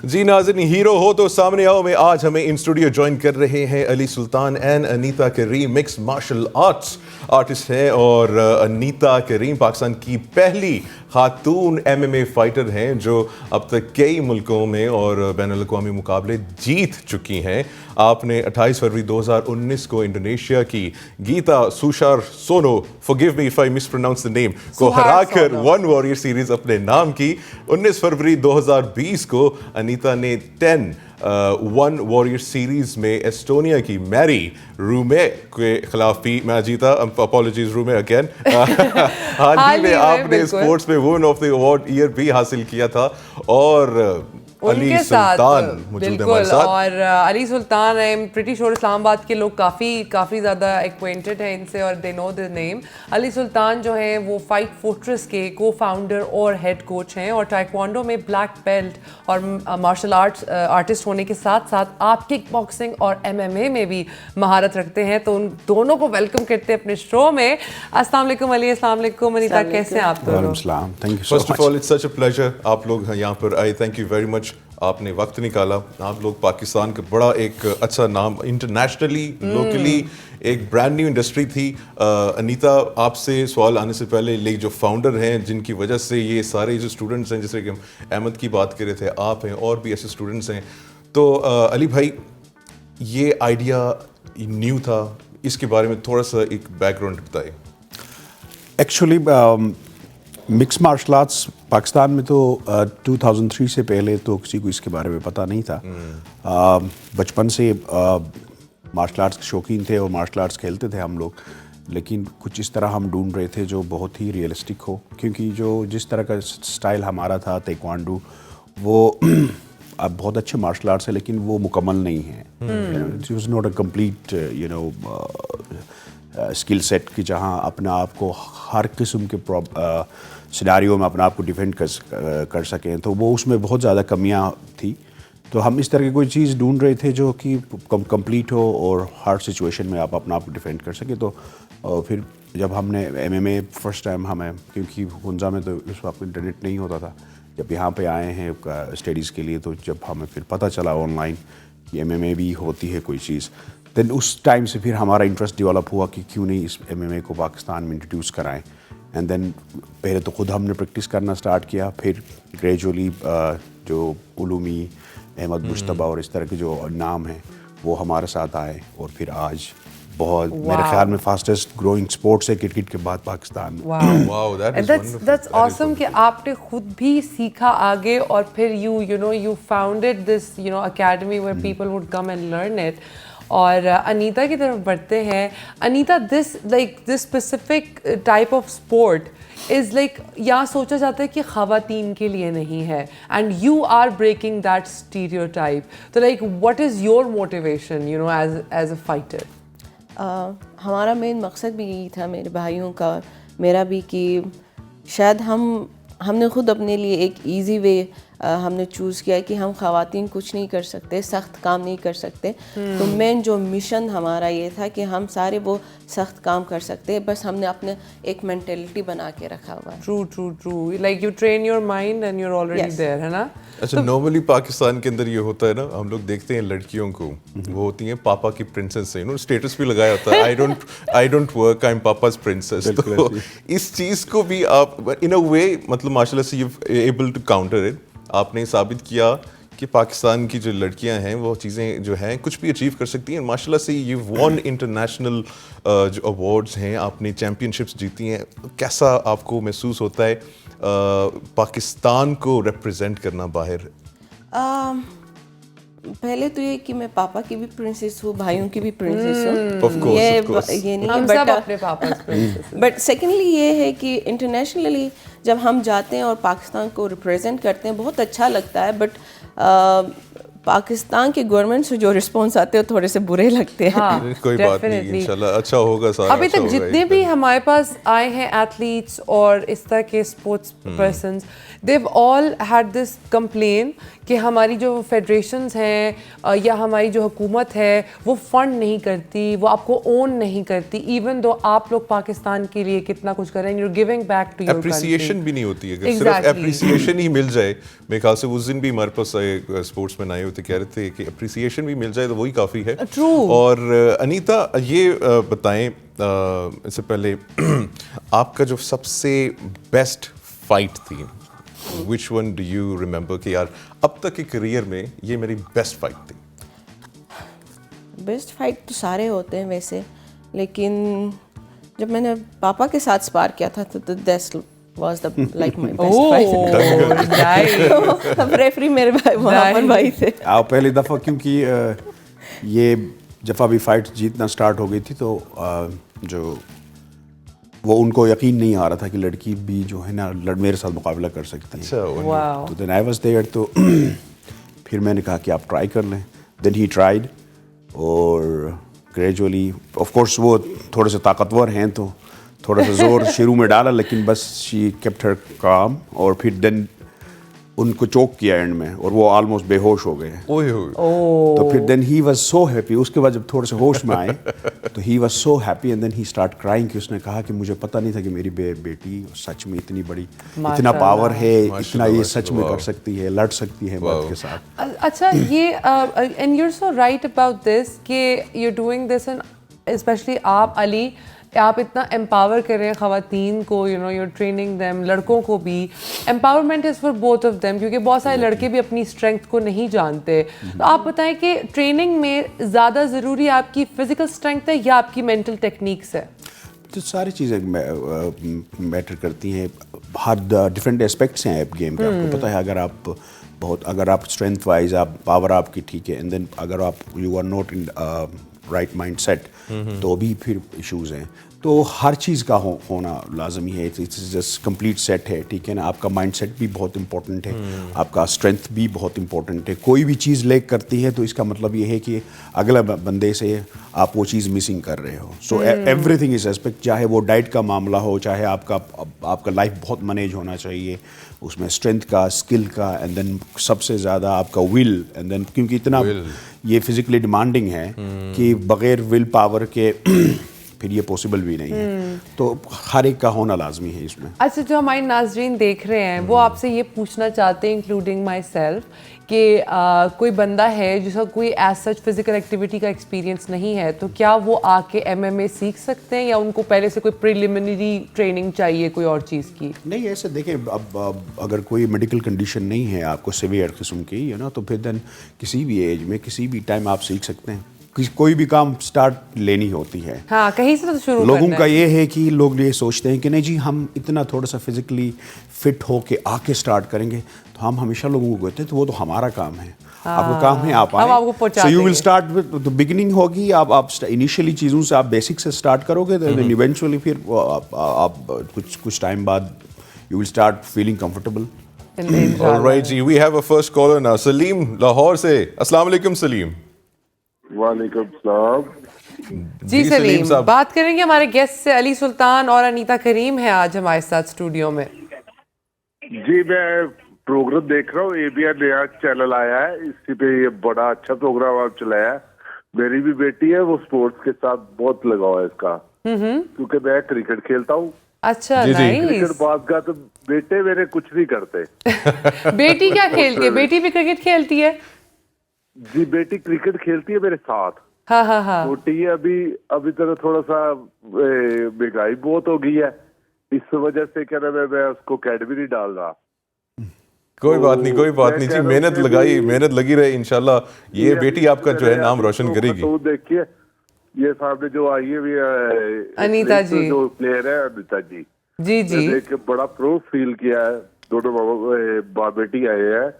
जी नाज़रीन, हीरो हो तो सामने आओ में आज हमें इन स्टूडियो ज्वाइन कर रहे हैं Ali Sultan and Anita Karim. Mix martial arts artist हैं और अनीता करीम पाकिस्तान की पहली खातून MMA फाइटर हैं जो अब तक कई मुल्कों में और बैनुल-अक़वामी मुकाबले जीत चुकी हैं। आपने 28 फरवरी 2019 को इंडोनेशिया की Gita Susharsono, forgive me if I mispronounce the name, को हराकर वन वॉरियर सीरीज अपने नाम की। 19 फरवरी 2020 को अनीता ने 10 वन वॉरियर सीरीज में एस्टोनिया की मैरी रूमे के खिलाफ भी मैच जीता। अपॉलॉजीज रूमे अगेन। हाल ही में आपने स्पोर्ट्स में women of the award year भी हासिल किया था और अली सुल्तान मौजूद है हमारे साथ। और Ali Sultan, I am pretty sure Islamabad के लोग काफ़ी ज़्यादा एक्वेंटेड हैं इनसे और they know the name. Ali Sultan जो हैं वो फाइट फोर्ट्रेस के को फाउंडर और हेड कोच हैं और टाइक्वांडो में ब्लैक बेल्ट और मार्शल आर्ट्स आर्टिस्ट होने के साथ साथ आप किक बॉक्सिंग और MMA में भी महारत रखते हैं। तो उन दोनों को वेलकम करते हैं अपने शो में। अस्सलाम वालेकुम अली, अस्सलाम वालेकुम अनीता, कैसे हैं आप दोनों? Thank you so much. First of all it's such a pleasure आप लोग यहाँ पर आए, थैंक यू वेरी मच। आपने वक्त निकाला। आप लोग पाकिस्तान का बड़ा एक अच्छा नाम इंटरनेशनली लोकली एक ब्रांड न्यू इंडस्ट्री थी। अनीता, आपसे सवाल आने से पहले ले जो फाउंडर हैं जिनकी वजह से ये सारे जो स्टूडेंट्स हैं, जैसे कि हम अहमद की बात कर रहे थे, आप हैं और भी ऐसे स्टूडेंट्स हैं, तो अली भाई ये आइडिया न्यू था, इसके बारे में थोड़ा सा एक बैकग्राउंड बताएं। Actually mix martial arts Pakistan में तो 2003 से पहले तो किसी को इसके बारे में पता नहीं था। बचपन से मार्शल आर्ट्स के शौकीन थे और मार्शल आर्ट्स खेलते थे हम लोग, लेकिन कुछ इस तरह हम ढूंढ रहे थे जो बहुत ही रियलिस्टिक हो, क्योंकि जो जिस तरह का स्टाइल हमारा था ताइक्वांडो, वो अब बहुत अच्छे मार्शल आर्ट्स है लेकिन वो मुकम्मल नहीं है। It was not a complete skill set कि जहाँ अपने आप को हर किस्म के सिनारियों में अपने आप को डिफेंड कर सकें, तो वो उसमें बहुत ज़्यादा कमियाँ थी। तो हम इस तरह की कोई चीज़ ढूंढ रहे थे जो कि कंप्लीट हो और हर सिचुएशन में आप अपना आप को डिफेंड कर सके। तो फिर जब हमने MMA फर्स्ट टाइम हमें, क्योंकि हुंजा में तो उस वक्त इंटरनेट नहीं होता था, जब यहाँ पे आए हैं स्टडीज़ के लिए, तो जब हमें फिर पता चला ऑनलाइन कि MMA भी होती है कोई चीज़, देन उस टाइम से फिर हमारा इंटरेस्ट डेवलप हुआ कि क्यों नहीं इस MMA को पाकिस्तान में इंट्रोड्यूस कराएं। एंड देन पहले तो खुद हमने प्रैक्टिस करना स्टार्ट किया, फिर ग्रेजुअली जो उलूमी, अहमद मुश्तबा और इस तरह के जो नाम हैं वो हमारे साथ आए और फिर आज बहुत मेरे ख्याल में फास्टेस्ट ग्रोइंग स्पोर्ट्स है क्रिकेट के बाद पाकिस्तान में। वाओ, दैट्स ऑसम कि आपने खुद भी सीखा आगे और फिर you founded this academy where people would come and learn it. और अनीता की तरफ बढ़ते हैं। Anita, this specific type of sport is like यहाँ सोचा जाता है कि ख़वातीन के लिए नहीं है, and you are breaking that stereotype. तो like what is your motivation as a fighter? हमारा मेन मकसद भी यही था, मेरे भाइयों का, मेरा भी, कि शायद हमने खुद अपने लिए एक इजी वे हमने चूज़ किया कि हम ख़वातीन कुछ नहीं कर सकते, सख्त काम नहीं कर सकते। तो मेन जो मिशन हमारा ये था कि हम सारे वो सख्त काम कर सकते हैं, बस हमने अपने एक मेंटेलिटी बना के रखा हुआ है। True, like you train your mind and you are already there, है ना? अच्छा, नॉर्मली पाकिस्तान के अंदर ये होता है ना, हम लोग देखते हैं लड़कियों को, वो होती हैं पापा की प्रिंसेस से, स्टेटस भी लगाया होता है, I don't work, I am papa's princess. तो इस चीज़ को भी आप इन अ वे, मतलब माशाल्लाह से you able to counter it. आपने साबित किया कि पाकिस्तान की जो लड़कियां हैं वो चीज़ें जो हैं कुछ भी अचीव कर सकती हैं। माशाल्लाह से यू वॉन इंटरनेशनल जो अवार्ड्स हैं, आपने चैम्पियनशिप्स जीती हैं। कैसा आपको महसूस होता है पाकिस्तान को रिप्रेजेंट करना बाहर? पहले तो ये कि मैं पापा की भी प्रिंसेस हूँ, भाइयों की भी प्रिंसेस हूँ, Of course. ये नहीं हम सब अपने पापा बट सेकेंडली ये है कि इंटरनेशनली जब हम जाते हैं और पाकिस्तान को रिप्रेजेंट करते हैं बहुत अच्छा लगता है। बट पाकिस्तान की गवर्नमेंट से जो रिस्पॉन्स आते हैं थोड़े से बुरे लगते हैं। हाँ, कोई बात नहीं, definitely. इंशाल्लाह अच्छा होगा सारा। अभी अच्छा तक होगा जितने एक भी दिन। हमारे पास आए हैं एथलीट्स और इस तरह के sports persons, they've all had this complain कि हमारी जो फेडरेशंस हैं या हमारी जो हुकूमत है वो फंड नहीं करती, वो आपको ओन नहीं करती, इवन दो आप लोग पाकिस्तान के लिए कितना कुछ कर रहे हैं, you giving back to your appreciation भी नहीं होती है। अगर सिर्फ Exactly. अप्रिसिएशन ही मिल जाए, मेरे ख्याल से उस दिन भी हमारे पास स्पोर्ट्समैन आए होते कह रहे थे कि अप्रिसिएशन भी मिल जाए तो वही काफ़ी है। True. और अनीता ये बताएं इससे पहले आपका जो सबसे बेस्ट फाइट थी, which one do you remember कि यार अब तक के करियर में ये मेरी बेस्ट फाइट थी? बेस्ट फाइट तो सारे होते हैं वैसे, लेकिन जब मैंने पापा के साथ स्पार किया था तो that was the like my best fight. Referee मेरे भाई वहाँ पर भाई थे। आप पहली दफ़ा क्योंकि ये जब अभी फाइट जीतना स्टार्ट हो गई थी तो जो वो उनको यकीन नहीं आ रहा था कि लड़की भी जो है ना मेरे साथ मुकाबला कर सकती है। अच्छा, तो देन आई वाज देयर, तो फिर मैंने कहा कि आप ट्राई कर लें। देन ही ट्राइड और ग्रेजुअली ऑफ कोर्स वो थोड़े से ताकतवर हैं तो थोड़ा सा जोर शुरू में डाला, लेकिन बस शी केप्ट हर काम और फिर देन उनको चोक किया एंड में और वो ऑलमोस्ट बेहोश हो गए। ओए होए। तो फिर then he was so happy. उसके बाद जब थोड़े से होश में आए तो he was so happy and then he start crying कि उसने कहा कि मुझे पता नहीं था कि मेरी बेटी सच में इतनी बड़ी, इतना पावर है, इतना ये सच में कर सकती है, लड़ सकती है मर्द के साथ। अच्छा, ये and you are so right about this कि you are doing this and specially आप अली, आप इतना एम्पावर कर रहे हैं ख़वातीन को, you know your training them, लड़कों को भी। Empowerment is for both of them, क्योंकि बहुत सारे लड़के भी अपनी स्ट्रेंथ को नहीं जानते। तो आप बताएं कि ट्रेनिंग में ज़्यादा ज़रूरी आपकी फ़िज़िकल स्ट्रेंथ है या आपकी मेंटल टेक्निक्स है? तो सारी चीज़ें मैटर करती हैं, हर डिफरेंट एस्पेक्ट्स हैं गेम के। आपको पता है अगर आप स्ट्रेंथ वाइज आप पावर आपकी ठीक है एंड देन अगर आप you are not in right mindset तो भी फिर इश्यूज़ हैं। तो हर चीज़ का होना लाजमी है। इट्स जस्ट कंप्लीट सेट है, ठीक है ना। आपका माइंड सेट भी बहुत इंपॉर्टेंट है, आपका स्ट्रेंथ भी बहुत इंपॉर्टेंट है। कोई भी चीज़ लैक करती है तो इसका मतलब ये है कि अगला बंदे से आप वो चीज़ मिसिंग कर रहे हो। सो एवरीथिंग इज एस्पेक्ट, चाहे वो डाइट का मामला हो, चाहे आपका लाइफ बहुत मैनेज होना चाहिए, उसमें स्ट्रेंथ का, स्किल का एंड देन सबसे ज़्यादा आपका विल एंड देन, क्योंकि इतना ये फिजिकली डिमांडिंग है कि बग़ैर विल पावर के फिर ये पॉसिबल भी नहीं है। तो हर एक का होना लाजमी है इसमें। अच्छा, जो हमारे नाजरीन देख रहे हैं वो आपसे ये पूछना चाहते हैं, इंक्लूडिंग माई सेल्फ, कि कोई बंदा है जिसका कोई एज सच फिजिकल एक्टिविटी का एक्सपीरियंस नहीं है, तो क्या वो आके MMA सीख सकते हैं या उनको पहले से कोई प्रिलिमिनरी ट्रेनिंग चाहिए कोई और चीज़ की? नहीं, ऐसे देखें, अब अगर कोई मेडिकल कंडीशन नहीं है आपको सीवियर किस्म की, है ना, तो फिर देन किसी भी एज में किसी भी टाइम आप सीख सकते हैं। कोई भी काम स्टार्ट लेनी होती है। हाँ, कहीं से तो शुरू लोगों करना का है। ये है कि लोग ये सोचते हैं कि नहीं जी हम इतना थोड़ा सा फिजिकली फिट हो के आके स्टार्ट करेंगे, तो हम हमेशा लोगों को कहते हैं तो वो तो हमारा काम है। आपका काम है आप हम आपको पहुंचा सो यू विल देंगे। स्टार्ट विद द बिगिनिंग होगी। आप इनिशियली चीज़ों से आप बेसिक से स्टार्ट करोगे तो इवेंचुअली फिर आप कुछ टाइम बाद you will start feeling comfortable. Alright जी, we have a first caller now, Salim Lahore से। अस्सलाम वालेकुम सलीम। वालेकुम सलाम। जी सलीम, साहब। बात करेंगे हमारे गेस्ट से। अली सुल्तान और अनीता करीम है आज हमारे साथ स्टूडियो में। जी, मैं प्रोग्राम देख रहा हूँ, ABR नया चैनल आया है, इसी पे ये बड़ा अच्छा प्रोग्राम आप चलाया है। मेरी भी बेटी है, वो स्पोर्ट्स के साथ बहुत लगाव है इसका, क्योंकि मैं क्रिकेट खेलता हूँ। अच्छा, जी, जी। Cricket nice. बात का तो बेटे मेरे कुछ नहीं करते। बेटी क्या खेलती है? बेटी भी क्रिकेट खेलती है? जी, बेटी क्रिकेट खेलती है मेरे साथ। हाँ हाँ हाँ। छोटी है अभी तो थोड़ा सा महंगाई बहुत हो गई है, इस वजह से क्या नाम है, मैं उसको अकेडमी नहीं डाल रहा। कोई बात नहीं, कोई बात मैं नहीं कह जी, रहा हूँ मेहनत कि लगाई, अभी- मेहनत लगी रहे, इंशाल्लाह ये बेटी आपका जो है नाम रोशन करेगी। तो देखिए, ये सामने जो आई है भी अनीता जी। जो प्लेयर है अनीता जी, जी जी। मैंने देख के बड़ा प्राउड फील किया है। दोनों बाप बेटी आए हैं।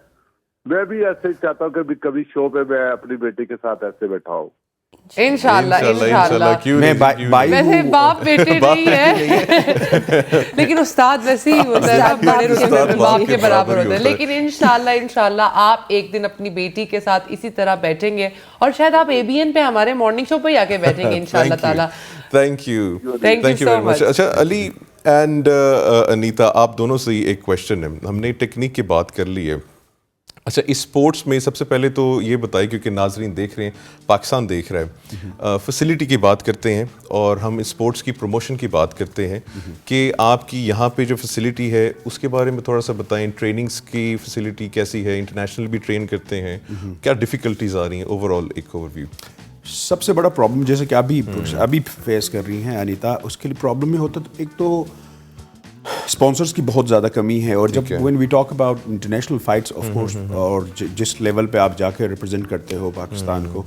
मैं भी ऐसे ही चाहता हूँ कि कभी शो पे मैं अपनी बेटी के साथ ऐसे बैठा हूँ। इंशाल्लाह क्यों मैं नहीं, क्यों बाई नहीं? वैसे हूँ। बाप बेटे नहीं है लेकिन उस्ताद वैसे ही होता है ना, बड़े उस्ताद रुतबे में बाप बाप के के बराबर बराबर ही होता है। होता है। लेकिन इंशाल्लाह आप एक दिन अपनी बेटी के साथ इसी तरह बैठेंगे और शायद आप ABN पे हमारे मॉर्निंग शो पे ही आके बैठेंगे इंशाल्लाह ताला। Thank you Thank you so very much. much. अच्छा अली एंड अनीता, आप दोनों से ही एक क्वेश्चन है। हमने टेक्निक की बात कर ली है। अच्छा, इस स्पोर्ट्स में सबसे पहले तो ये बताइए, क्योंकि नाजरीन देख रहे हैं, पाकिस्तान देख रहा है, फैसिलिटी की बात करते हैं और हम स्पोर्ट्स की प्रमोशन की बात करते हैं कि आपकी यहाँ पे जो फैसिलिटी है उसके बारे में थोड़ा सा बताएं। ट्रेनिंग्स की फैसिलिटी कैसी है? इंटरनेशनल भी ट्रेन करते हैं, क्या डिफ़िकल्टीज आ रही हैं? ओवरऑल एक ओवरव्यू। सबसे बड़ा प्रॉब्लम जैसे कि अभी फेस कर रही हैं अनीता, उसके लिए प्रॉब्लम ये होता है, एक तो स्पॉन्सर्स की बहुत ज़्यादा कमी है। और जब when we talk about international fights of course, और जिस लेवल पे आप जाके रिप्रेजेंट करते हो पाकिस्तान को,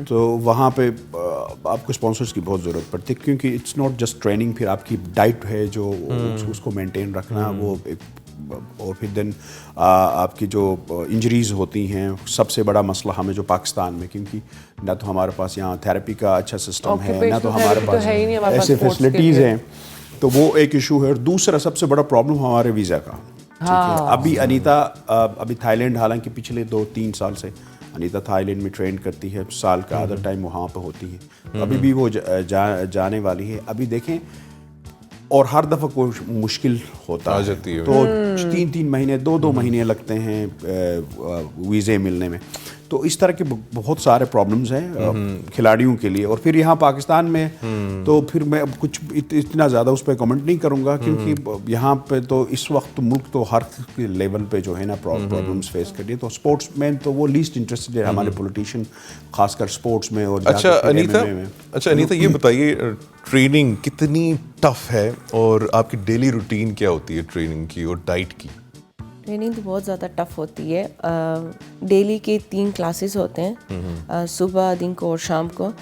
तो वहाँ पे आपको स्पॉन्सर्स की बहुत ज़रूरत पड़ती है, क्योंकि इट्स नॉट जस्ट ट्रेनिंग, फिर आपकी डाइट है जो उसको मेंटेन रखना, वो एक, और फिर देन आपकी जो इंजरीज होती हैं, सबसे बड़ा मसला हमें जो पाकिस्तान में, क्योंकि ना तो हमारे पास यहाँ थेरेपी का अच्छा सिस्टम है, ना तो हमारे Occupational therapy तो पास है ही नहीं हमारे पास ऐसे sports के फैसिलिटीज़ लिए। हैं, तो वो एक इशू है। और दूसरा सबसे बड़ा प्रॉब्लम हमारे वीज़ा का, ठीक है। अभी अनीता अभी थाईलैंड, हालांकि पिछले 2-3 साल से अनीता थाईलैंड में ट्रेन करती है, साल का आधा टाइम वहाँ पे होती है, अभी भी वो जाने वाली है। अभी देखें, और हर दफ़ा कोई मुश्किल होता जाती है। तो 3-3 महीने, 2-2 महीने लगते हैं वीज़े मिलने में। तो इस तरह के बहुत सारे प्रॉब्लम्स हैं खिलाड़ियों के लिए। और फिर यहाँ पाकिस्तान में तो फिर मैं अब कुछ इतना ज़्यादा उस पर कमेंट नहीं करूँगा, क्योंकि यहाँ पे तो इस वक्त मुल्क तो हर लेवल पे जो है ना प्रॉब्लम्स फेस कर रही है। तो स्पोर्ट्स में तो वो लीस्ट इंटरेस्टेड है हमारे पॉलिटिशियन, खासकर स्पोर्ट्स में। और अच्छा अनीता, में ये बताइए, ट्रेनिंग कितनी टफ है और आपकी डेली रूटीन क्या होती है ट्रेनिंग की और डाइट की? ट्रेनिंग तो बहुत ज़्यादा टफ होती है। डेली के 3 क्लासेस होते हैं, सुबह, दिन को और शाम को,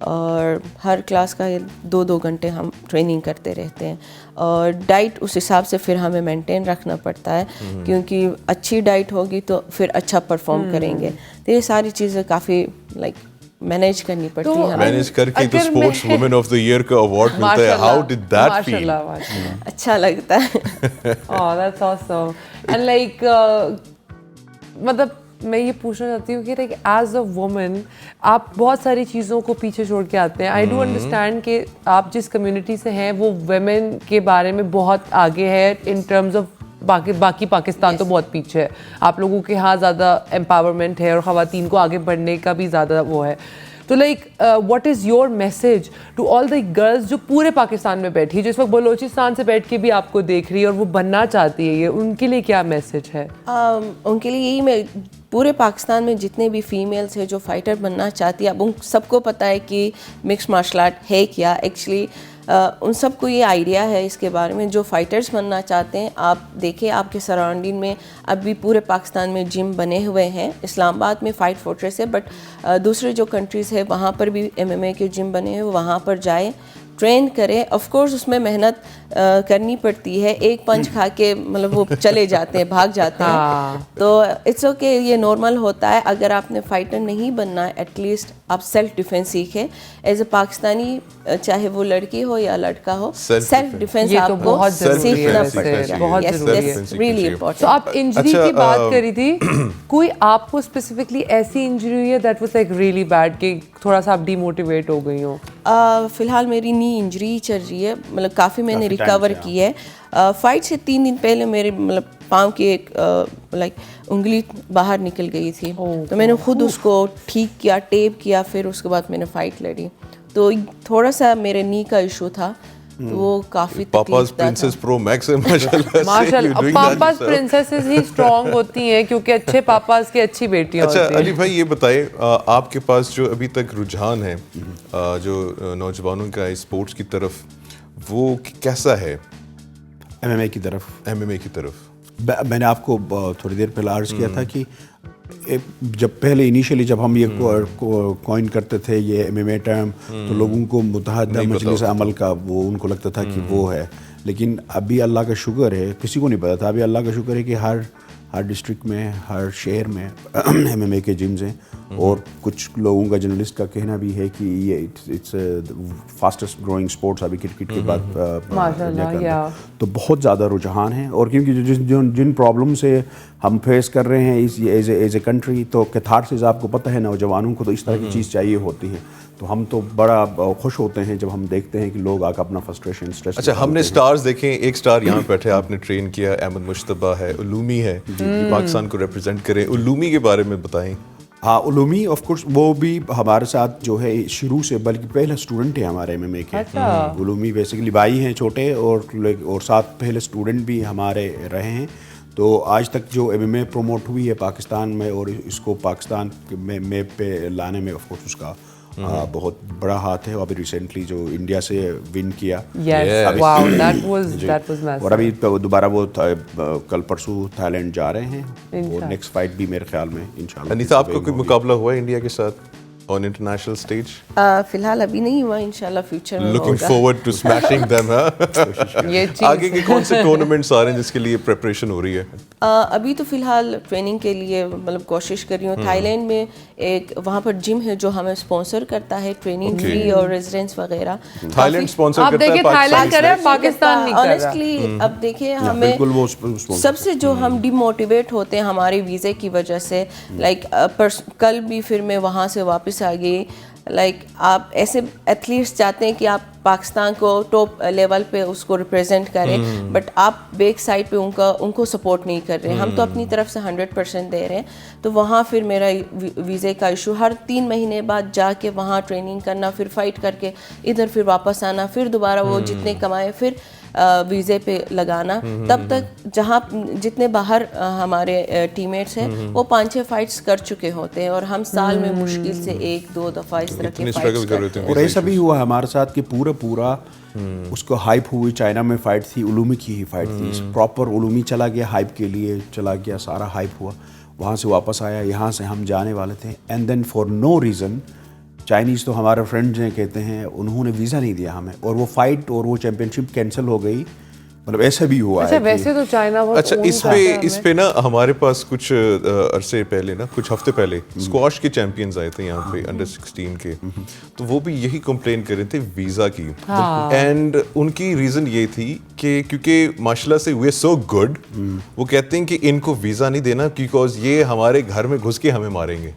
और हर क्लास का 2-2 घंटे हम ट्रेनिंग करते रहते हैं। और डाइट उस हिसाब से फिर हमें मेंटेन रखना पड़ता है, क्योंकि अच्छी डाइट होगी तो फिर अच्छा परफॉर्म करेंगे। तो ये सारी चीज़ें काफ़ी मैनेज करनी पड़ती है हमें। मैनेज करके तो अगर स्पोर्ट्स मैं- वुमेन ऑफ द ईयर का अवार्ड मिलता है। How did that feel? अच्छा लगता है। Oh, that's awesome. And like, मतलब मैं ये पूछना चाहती हूँ कि लाइक एज अ वुमन आप बहुत सारी चीज़ों को पीछे छोड़ के आते हैं। आई डू अंडरस्टैंड कि आप जिस कम्युनिटी से हैं वो वुमेन के बारे में बहुत आगे है इन टर्म्स ऑफ बाकी पाकिस्तान तो बहुत पीछे है। आप लोगों के यहाँ ज़्यादा एम्पावरमेंट है और ख़वातीन को आगे बढ़ने का भी ज़्यादा वो है। तो like what is your message to all the girls जो पूरे पाकिस्तान में बैठी है, जो इस वक्त बलोचिस्तान से बैठ के भी आपको देख रही है और वो बनना चाहती है, ये उनके लिए क्या मैसेज है? उनके लिए यही, मैं पूरे पाकिस्तान में जितने भी फीमेल्स हैं जो फाइटर बनना चाहती है, अब उन सबको पता है कि मिक्स मार्शल आर्ट है क्या एक्चुअली। उन सबको ये आइडिया है इसके बारे में। जो फाइटर्स बनना चाहते हैं, आप देखें आपके सराउंडिंग में अभी पूरे पाकिस्तान में जिम बने हुए हैं। इस्लामाबाद में फाइट फोर्ट्रेस है, बट दूसरे जो कंट्रीज़ है वहाँ पर भी MMA के जिम बने हैं, वहाँ पर जाएं, ट्रेन करें। ऑफ कोर्स उसमें मेहनत करनी पड़ती है। एक पंच खा के मतलब वो चले जाते हैं, भाग जाते हैं, तो इट्स ओके, ये नॉर्मल होता है। अगर आपने फाइटर नहीं बनना है, एटलीस्ट आप सेल्फ डिफेंस सीखें। एज ए पाकिस्तानी, चाहे वो लड़की हो या लड़का हो, सेल्फ डिफेंस ये तो आपको बहुत ज़रूरी है सीखना वैसे, पड़ेगा। बहुत Yes, ज़रूरी that's है। really तो important. तो आप इंजरी अच्छा, की बात करी थी, कोई आपको स्पेसिफिकली ऐसी इंजरी हुई है that was like really bad कि थोड़ा सा आप डीमोटिवेट हो गई हो? फ़िलहाल मेरी नी इंजरी चल रही है, मतलब काफ़ी मैंने काफ़ी time रिकवर से, की है। फाइट से 3 दिन पहले मेरे मतलब पाँव की एक उंगली बाहर निकल गई थी, तो मैंने खुद उसको ठीक किया, टेप किया, फिर उसके बाद मैंने फ़ाइट लड़ी। तो थोड़ा सा मेरे नी का इशू था, तो वो काफ़ी पापा's प्रिंसेस प्रो मैक्स है माशाल्लाह से। माशाल्लाह, You're doing that papa's yourself. Princesses he strong होती हैं, क्योंकि अच्छे पापास की अच्छी बेटियां अच्छा होती हैं। अली भाई, ये बताएं, आपके पास जो अभी तक रुझान है जो नौजवानों का स्पोर्ट्स की तरफ, वो कैसा है? MMA की तरफ, MMA की तरफ मैंने आपको थोड़ी देर पहले अर्ज किया था कि जब पहले इनिशियली जब हम ये कॉइन करते थे ये MMA टर्म, तो लोगों को मुत्तहदा मजलिस अमल का वो उनको लगता था कि वो है। लेकिन अभी अल्लाह का शुक्र है, किसी को नहीं पता था, अभी अल्लाह का शुक्र है कि हर हर डिस्ट्रिक्ट में, हर शहर में MMA के जिम्स हैं। और कुछ लोगों का, जर्नलिस्ट का कहना भी है कि ये इट्स फास्टेस्ट ग्रोइंग स्पोर्ट्स अभी क्रिकेट के बाद माशाल्लाह, दुनिया के या। अंदर। तो बहुत ज़्यादा रुझान है। और क्योंकि जिन प्रॉब्लम से हम फेस कर रहे हैं इस एज ए कंट्री, तो कैथारसिस आपको पता है नौजवानों को तो इस तरह की चीज़ चाहिए होती है। तो हम तो बड़ा खुश होते हैं जब हम देखते हैं कि लोग आकर अपना फ्रस्ट्रेशन, स्ट्रेस। अच्छा, हमने स्टार्स देखे, एक स्टार यहाँ बैठे आपने ट्रेन किया, अहमद मुश्तबा है, उलूमी है, ये पाकिस्तान को रिप्रेजेंट करें। उलूमी के बारे में बताएं। हाँ, उलूमी ऑफ कोर्स वो भी हमारे साथ जो है शुरू से, बल्कि पहला स्टूडेंट है हमारे MMA के। उलूमी बेसिकली भाई हैं छोटे, और साथ पहले स्टूडेंट भी हमारे रहे हैं। तो आज तक जो MMA प्रमोट हुई है पाकिस्तान में, और इसको पाकिस्तान में मैप पे लाने में ऑफ कोर्स उसका बहुत बड़ा हाथ है। अभी रिसेंटली जो इंडिया से विन किया, Yes, wow, that was massive. और अभी दोबारा वो कल परसों थाईलैंड जा रहे हैं। वो नेक्स्ट फाइट भी मेरे ख्याल में इंशाल्लाह। अनीता, आपका कोई मुकाबला हुआ है इंडिया के साथ ऑन इंटरनेशनल स्टेज? फिलहाल अभी नहीं हुआ, इंशाल्लाह फ्यूचर में लुकिंग होगा। Forward to smashing them. ये चीज़ आगे के कौन से टूर्नामेंट्स आ रहे हैं जिसके लिए प्रिपरेशन हो रही है? अभी तो फिलहाल ट्रेनिंग के लिए मतलब कोशिश कर रही हूँ। थाईलैंड में एक वहाँ पर जिम है जो हमें स्पॉन्सर करता है, ट्रेनिंग फ्री और रेजिडेंस वगैरह। थाईलैंड स्पॉन्सर आप करता है, देखिए थाईलैंड कर रहा है, पाकिस्तान नहीं कर रहा। ऑनेस्टली अब देखिए हमें बिल्कुल वो sponsor सबसे जो हम डिमोटिवेट होते हैं हमारे वीज़े की वजह से, लाइक कल भी फिर मैं वहाँ से वापस आ गई। लाइक आप ऐसे एथलीट्स चाहते हैं कि आप पाकिस्तान को टॉप लेवल पे उसको रिप्रेजेंट करें, बट आप बैक साइड पे उनको सपोर्ट नहीं कर रहे हैं। हम तो अपनी तरफ से 100% दे रहे हैं। तो वहाँ फिर मेरा वीज़े का इशू, हर 3 महीने बाद जाके वहाँ ट्रेनिंग करना, फिर फाइट करके इधर फिर वापस आना, फिर दोबारा वो जितने कमाए फिर वीज़े पे लगाना। तब तक जहाँ जितने बाहर हमारे टीममेट्स हैं वो 5-6 फाइट्स कर चुके होते हैं, और हम साल में मुश्किल से 1-2 दफ़ा इस तरह के फाइट्स करते हैं। और ऐसा भी हुआ हमारे साथ कि पूरा उसको हाइप हुई। चाइना में फाइट थी, उलूमी की ही फाइट थी, प्रॉपर उलूमी चला गया, हाइप के लिए चला गया, सारा हाइप हुआ, वहाँ से वापस आया, यहाँ से हम जाने वाले थे, and then for no reason Chinese तो हमारे फ्रेंड्स हैं, कहते हैं उन्होंने वीज़ा नहीं दिया हमें, और वो फाइट और वो चैम्पियनशिप कैंसिल हो गई। मतलब ऐसा भी हुआ अच्छा, है वैसे तो चाइना बहुत अच्छा, इस पे ना हमारे पास कुछ अरसे पहले ना, कुछ हफ्ते पहले स्क्वाश के चैंपियंस आए थे यहाँ पे, अंडर 16 के। तो वो भी यही कंप्लेन कर रहे थे वीज़ा की। एंड उनकी रीज़न ये थी कि क्योंकि माशाल्लाह से वे सो गुड, वो कहते हैं कि इनको वीज़ा नहीं देना बिकॉज ये हमारे घर में घुस के हमें मारेंगे।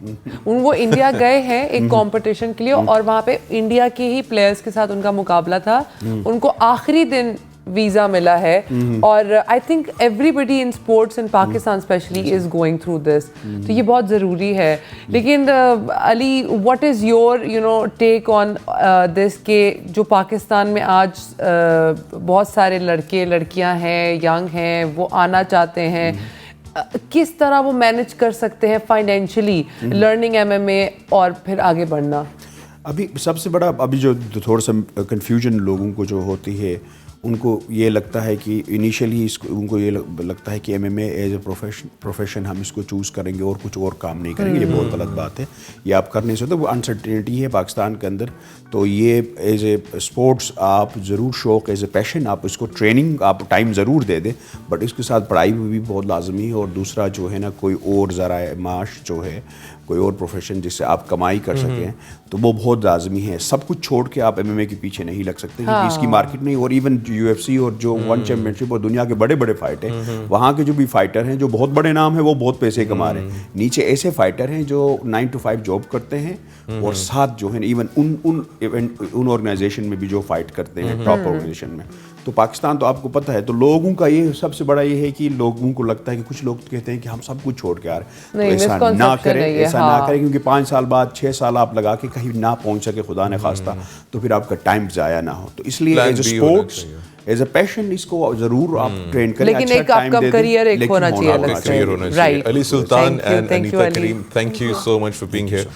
वो इंडिया गए हैं एक कंपटीशन के लिए, और वहाँ पे इंडिया के ही प्लेयर्स के साथ उनका मुकाबला था। उनको आखिरी दिन वीज़ा मिला है, और I think everybody in sports in Pakistan especially is going through this. तो ये बहुत ज़रूरी है। लेकिन Ali, what is your take on this के जो पाकिस्तान में आज बहुत सारे लड़के लड़कियां हैं, यंग हैं, वो आना चाहते हैं, किस तरह वो मैनेज कर सकते हैं फाइनेंशियली लर्निंग MMA और फिर आगे बढ़ना? अभी सबसे बड़ा अभी जो थोड़ा सा कन्फ्यूजन लोगों को जो होती है, उनको ये लगता है कि इनिशियली उनको ये लगता है कि MMA एज ए प्रोफेशन हम इसको चूज़ करेंगे और कुछ और काम नहीं करेंगे। ये बहुत गलत बात है, ये आप कर नहीं सकते। वो अनसर्टेनिटी है पाकिस्तान के अंदर। तो ये एज ए स्पोर्ट्स आप ज़रूर शौक, एज ए पैशन आप इसको ट्रेनिंग आप टाइम ज़रूर दे दें, बट इसके साथ पढ़ाई भी बहुत लाजमी है। और दूसरा जो है ना, कोई और ज़रा माश जो है, कोई और प्रोफेशन जिससे आप कमाई कर सकें, तो वो बहुत लाजमी है। सब कुछ छोड़ के आप MMA के पीछे नहीं लग सकते, क्योंकि इसकी मार्केट नहीं। और इवन UFC और जो वन चैम्पियनशिप और दुनिया के बड़े बड़े फाइट हैं, वहाँ के जो भी फाइटर हैं जो बहुत बड़े नाम है, वो बहुत पैसे कमा रहे हैं। नीचे ऐसे फाइटर हैं जो 9 to 5 जॉब करते हैं, और साथ जो है इवन उन ऑर्गेनाइजेशन में भी जो फाइट करते हैं, टॉप ऑर्गेनाइजेशन में। तो पाकिस्तान तो आपको पता है, तो लोगों का ये सबसे बड़ा ये है कि लोगों को लगता है कि कुछ लोग कहते हैं कि हम सब कुछ छोड़ के आ रहे हैं। तो ऐसा ना करें, ऐसा ना करें, क्योंकि 5 साल बाद 6 साल आप लगा के कहीं ना पहुंच सके, खुदा ने खास्ता, तो फिर आपका टाइम ज़ाया ना हो। तो इसलिए as a sports, as a passion इसको ज़रूर आप ट्रेन करें। लेकिन एक आपका करियर एक होना चाहिए अलग से। Right. Ali Sultan and Anita Karim, thank you so much for being here.